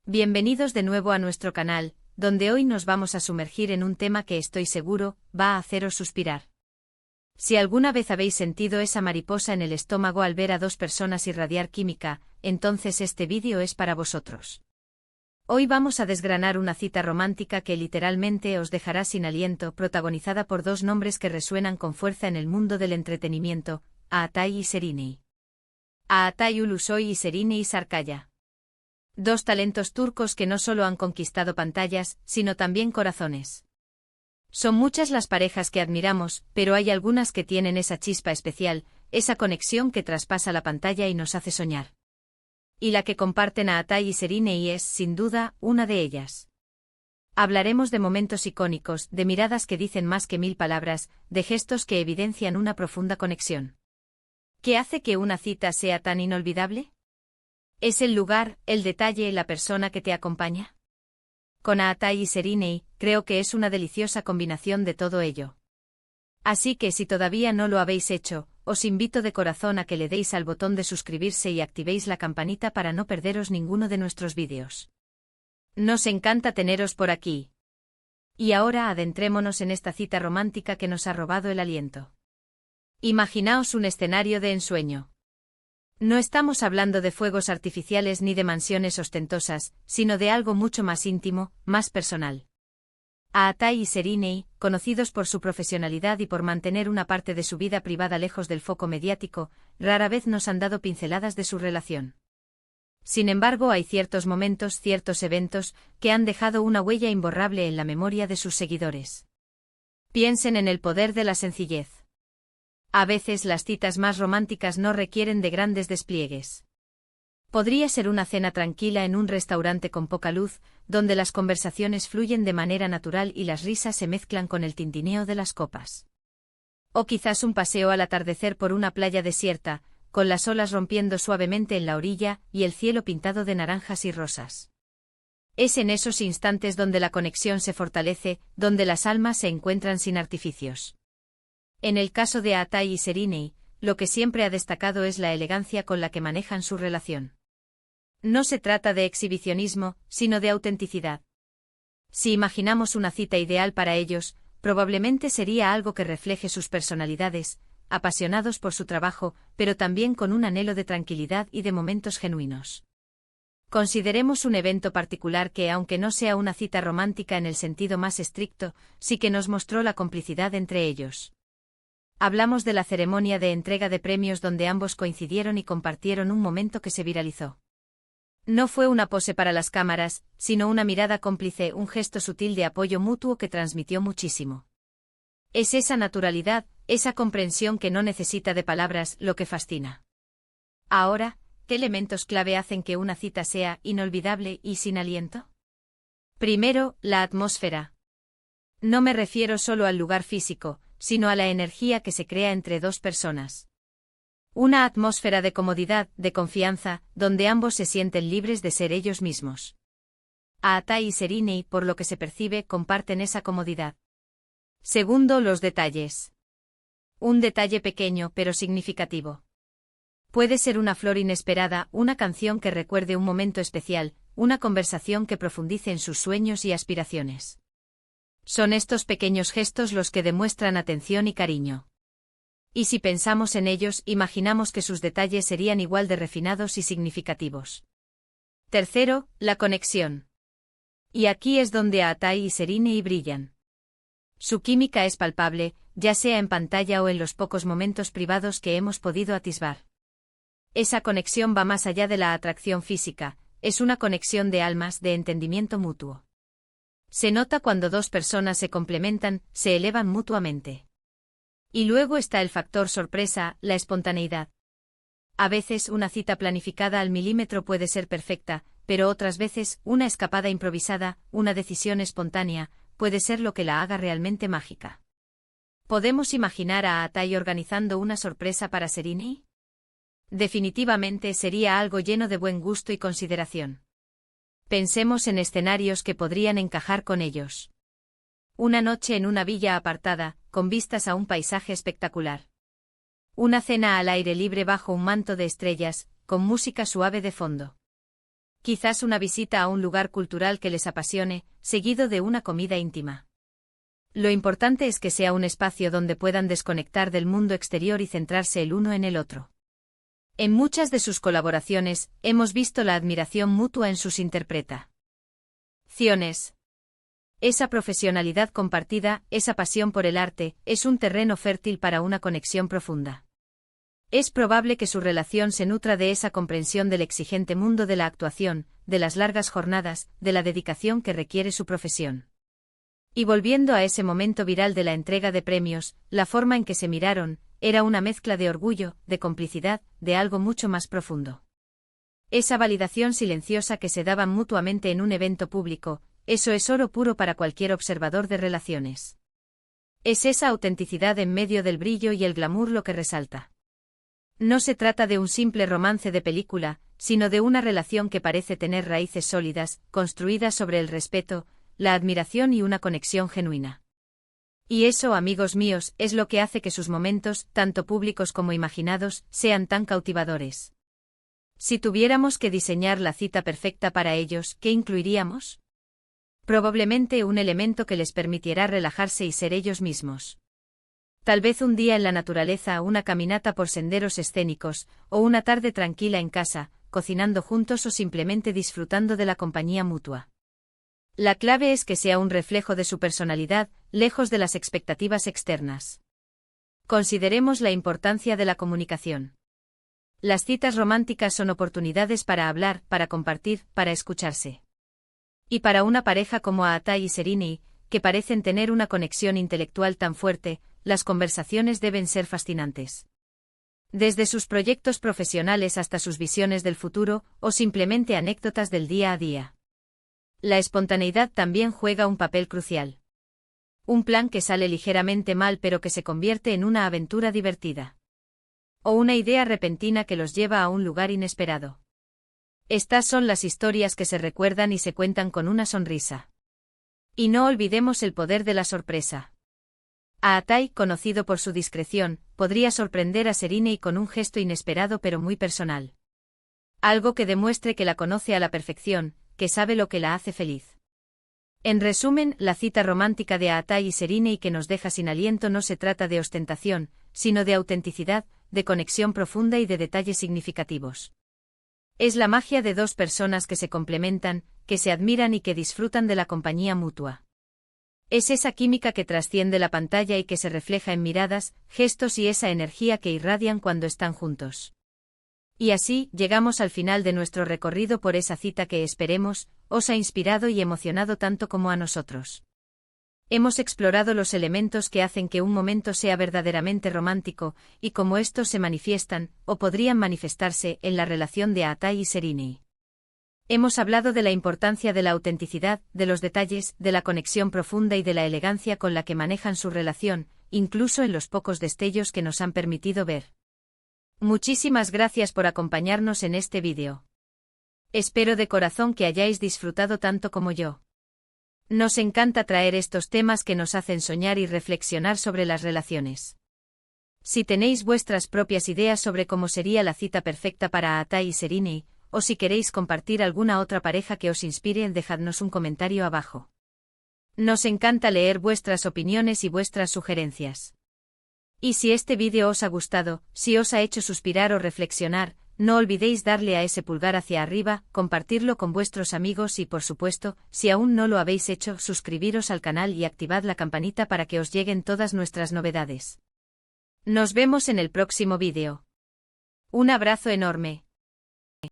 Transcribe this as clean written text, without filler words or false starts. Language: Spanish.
Bienvenidos de nuevo a nuestro canal, donde hoy nos vamos a sumergir en un tema que estoy seguro va a haceros suspirar. Si alguna vez habéis sentido esa mariposa en el estómago al ver a dos personas irradiar química, entonces este vídeo es para vosotros. Hoy vamos a desgranar una cita romántica que literalmente os dejará sin aliento, protagonizada por dos nombres que resuenan con fuerza en el mundo del entretenimiento, Ağatay y Serenay. Ağatay Ulusoy y Serenay Sarıkaya. Dos talentos turcos que no solo han conquistado pantallas, sino también corazones. Son muchas las parejas que admiramos, pero hay algunas que tienen esa chispa especial, esa conexión que traspasa la pantalla y nos hace soñar. Y la que comparten Ağatay y Serenay es, sin duda, una de ellas. Hablaremos de momentos icónicos, de miradas que dicen más que 1000 palabras, de gestos que evidencian una profunda conexión. ¿Qué hace que una cita sea tan inolvidable? ¿Es el lugar, el detalle, la persona que te acompaña? Con Ağatay y Serenay, creo que es una deliciosa combinación de todo ello. Así que si todavía no lo habéis hecho, os invito de corazón a que le deis al botón de suscribirse y activéis la campanita para no perderos ninguno de nuestros vídeos. Nos encanta teneros por aquí. Y ahora adentrémonos en esta cita romántica que nos ha robado el aliento. Imaginaos un escenario de ensueño. No estamos hablando de fuegos artificiales ni de mansiones ostentosas, sino de algo mucho más íntimo, más personal. Ağatay y Serenay, conocidos por su profesionalidad y por mantener una parte de su vida privada lejos del foco mediático, rara vez nos han dado pinceladas de su relación. Sin embargo, hay ciertos momentos, ciertos eventos, que han dejado una huella imborrable en la memoria de sus seguidores. Piensen en el poder de la sencillez. A veces las citas más románticas no requieren de grandes despliegues. Podría ser una cena tranquila en un restaurante con poca luz, donde las conversaciones fluyen de manera natural y las risas se mezclan con el tintineo de las copas. O quizás un paseo al atardecer por una playa desierta, con las olas rompiendo suavemente en la orilla y el cielo pintado de naranjas y rosas. Es en esos instantes donde la conexión se fortalece, donde las almas se encuentran sin artificios. En el caso de Ağatay y Serenay, lo que siempre ha destacado es la elegancia con la que manejan su relación. No se trata de exhibicionismo, sino de autenticidad. Si imaginamos una cita ideal para ellos, probablemente sería algo que refleje sus personalidades, apasionados por su trabajo, pero también con un anhelo de tranquilidad y de momentos genuinos. Consideremos un evento particular que, aunque no sea una cita romántica en el sentido más estricto, sí que nos mostró la complicidad entre ellos. Hablamos de la ceremonia de entrega de premios donde ambos coincidieron y compartieron un momento que se viralizó. No fue una pose para las cámaras, sino una mirada cómplice, un gesto sutil de apoyo mutuo que transmitió muchísimo. Es esa naturalidad, esa comprensión que no necesita de palabras, lo que fascina. Ahora, ¿qué elementos clave hacen que una cita sea inolvidable y sin aliento? Primero, la atmósfera. No me refiero solo al lugar físico, sino a la energía que se crea entre dos personas. Una atmósfera de comodidad, de confianza, donde ambos se sienten libres de ser ellos mismos. Ağatay y Serenay, por lo que se percibe, comparten esa comodidad. Segundo, los detalles. Un detalle pequeño pero significativo. Puede ser una flor inesperada, una canción que recuerde un momento especial, una conversación que profundice en sus sueños y aspiraciones. Son estos pequeños gestos los que demuestran atención y cariño. Y si pensamos en ellos, imaginamos que sus detalles serían igual de refinados y significativos. Tercero, la conexión. Y aquí es donde Ağatay y Serenay brillan. Su química es palpable, ya sea en pantalla o en los pocos momentos privados que hemos podido atisbar. Esa conexión va más allá de la atracción física, es una conexión de almas, de entendimiento mutuo. Se nota cuando dos personas se complementan, se elevan mutuamente. Y luego está el factor sorpresa, la espontaneidad. A veces una cita planificada al milímetro puede ser perfecta, pero otras veces una escapada improvisada, una decisión espontánea, puede ser lo que la haga realmente mágica. ¿Podemos imaginar a Ağatay organizando una sorpresa para Serenay? Definitivamente sería algo lleno de buen gusto y consideración. Pensemos en escenarios que podrían encajar con ellos. Una noche en una villa apartada, con vistas a un paisaje espectacular. Una cena al aire libre bajo un manto de estrellas, con música suave de fondo. Quizás una visita a un lugar cultural que les apasione, seguido de una comida íntima. Lo importante es que sea un espacio donde puedan desconectar del mundo exterior y centrarse el uno en el otro. En muchas de sus colaboraciones, hemos visto la admiración mutua en sus interpretaciones. Esa profesionalidad compartida, esa pasión por el arte, es un terreno fértil para una conexión profunda. Es probable que su relación se nutra de esa comprensión del exigente mundo de la actuación, de las largas jornadas, de la dedicación que requiere su profesión. Y volviendo a ese momento viral de la entrega de premios, la forma en que se miraron, era una mezcla de orgullo, de complicidad, de algo mucho más profundo. Esa validación silenciosa que se daban mutuamente en un evento público, eso es oro puro para cualquier observador de relaciones. Es esa autenticidad en medio del brillo y el glamour lo que resalta. No se trata de un simple romance de película, sino de una relación que parece tener raíces sólidas, construidas sobre el respeto, la admiración y una conexión genuina. Y eso, amigos míos, es lo que hace que sus momentos, tanto públicos como imaginados, sean tan cautivadores. Si tuviéramos que diseñar la cita perfecta para ellos, ¿qué incluiríamos? Probablemente un elemento que les permitiera relajarse y ser ellos mismos. Tal vez un día en la naturaleza, una caminata por senderos escénicos, o una tarde tranquila en casa, cocinando juntos o simplemente disfrutando de la compañía mutua. La clave es que sea un reflejo de su personalidad, lejos de las expectativas externas. Consideremos la importancia de la comunicación. Las citas románticas son oportunidades para hablar, para compartir, para escucharse. Y para una pareja como Aatai y Serrini, que parecen tener una conexión intelectual tan fuerte, las conversaciones deben ser fascinantes. Desde sus proyectos profesionales hasta sus visiones del futuro, o simplemente anécdotas del día a día. La espontaneidad también juega un papel crucial. Un plan que sale ligeramente mal pero que se convierte en una aventura divertida. O una idea repentina que los lleva a un lugar inesperado. Estas son las historias que se recuerdan y se cuentan con una sonrisa. Y no olvidemos el poder de la sorpresa. Aatai, conocido por su discreción, podría sorprender a Serrini con un gesto inesperado pero muy personal. Algo que demuestre que la conoce a la perfección, que sabe lo que la hace feliz. En resumen, la cita romántica de Aatai y Serrini que nos deja sin aliento no se trata de ostentación, sino de autenticidad, de conexión profunda y de detalles significativos. Es la magia de dos personas que se complementan, que se admiran y que disfrutan de la compañía mutua. Es esa química que trasciende la pantalla y que se refleja en miradas, gestos y esa energía que irradian cuando están juntos. Y así, llegamos al final de nuestro recorrido por esa cita que esperemos, os ha inspirado y emocionado tanto como a nosotros. Hemos explorado los elementos que hacen que un momento sea verdaderamente romántico, y cómo estos se manifiestan, o podrían manifestarse, en la relación de Aatai y Serrini. Hemos hablado de la importancia de la autenticidad, de los detalles, de la conexión profunda y de la elegancia con la que manejan su relación, incluso en los pocos destellos que nos han permitido ver. Muchísimas gracias por acompañarnos en este vídeo. Espero de corazón que hayáis disfrutado tanto como yo. Nos encanta traer estos temas que nos hacen soñar y reflexionar sobre las relaciones. Si tenéis vuestras propias ideas sobre cómo sería la cita perfecta para Aatai y Serrini, o si queréis compartir alguna otra pareja que os inspire, dejadnos un comentario abajo. Nos encanta leer vuestras opiniones y vuestras sugerencias. Y si este vídeo os ha gustado, si os ha hecho suspirar o reflexionar, no olvidéis darle a ese pulgar hacia arriba, compartirlo con vuestros amigos y por supuesto, si aún no lo habéis hecho, suscribiros al canal y activad la campanita para que os lleguen todas nuestras novedades. Nos vemos en el próximo vídeo. Un abrazo enorme.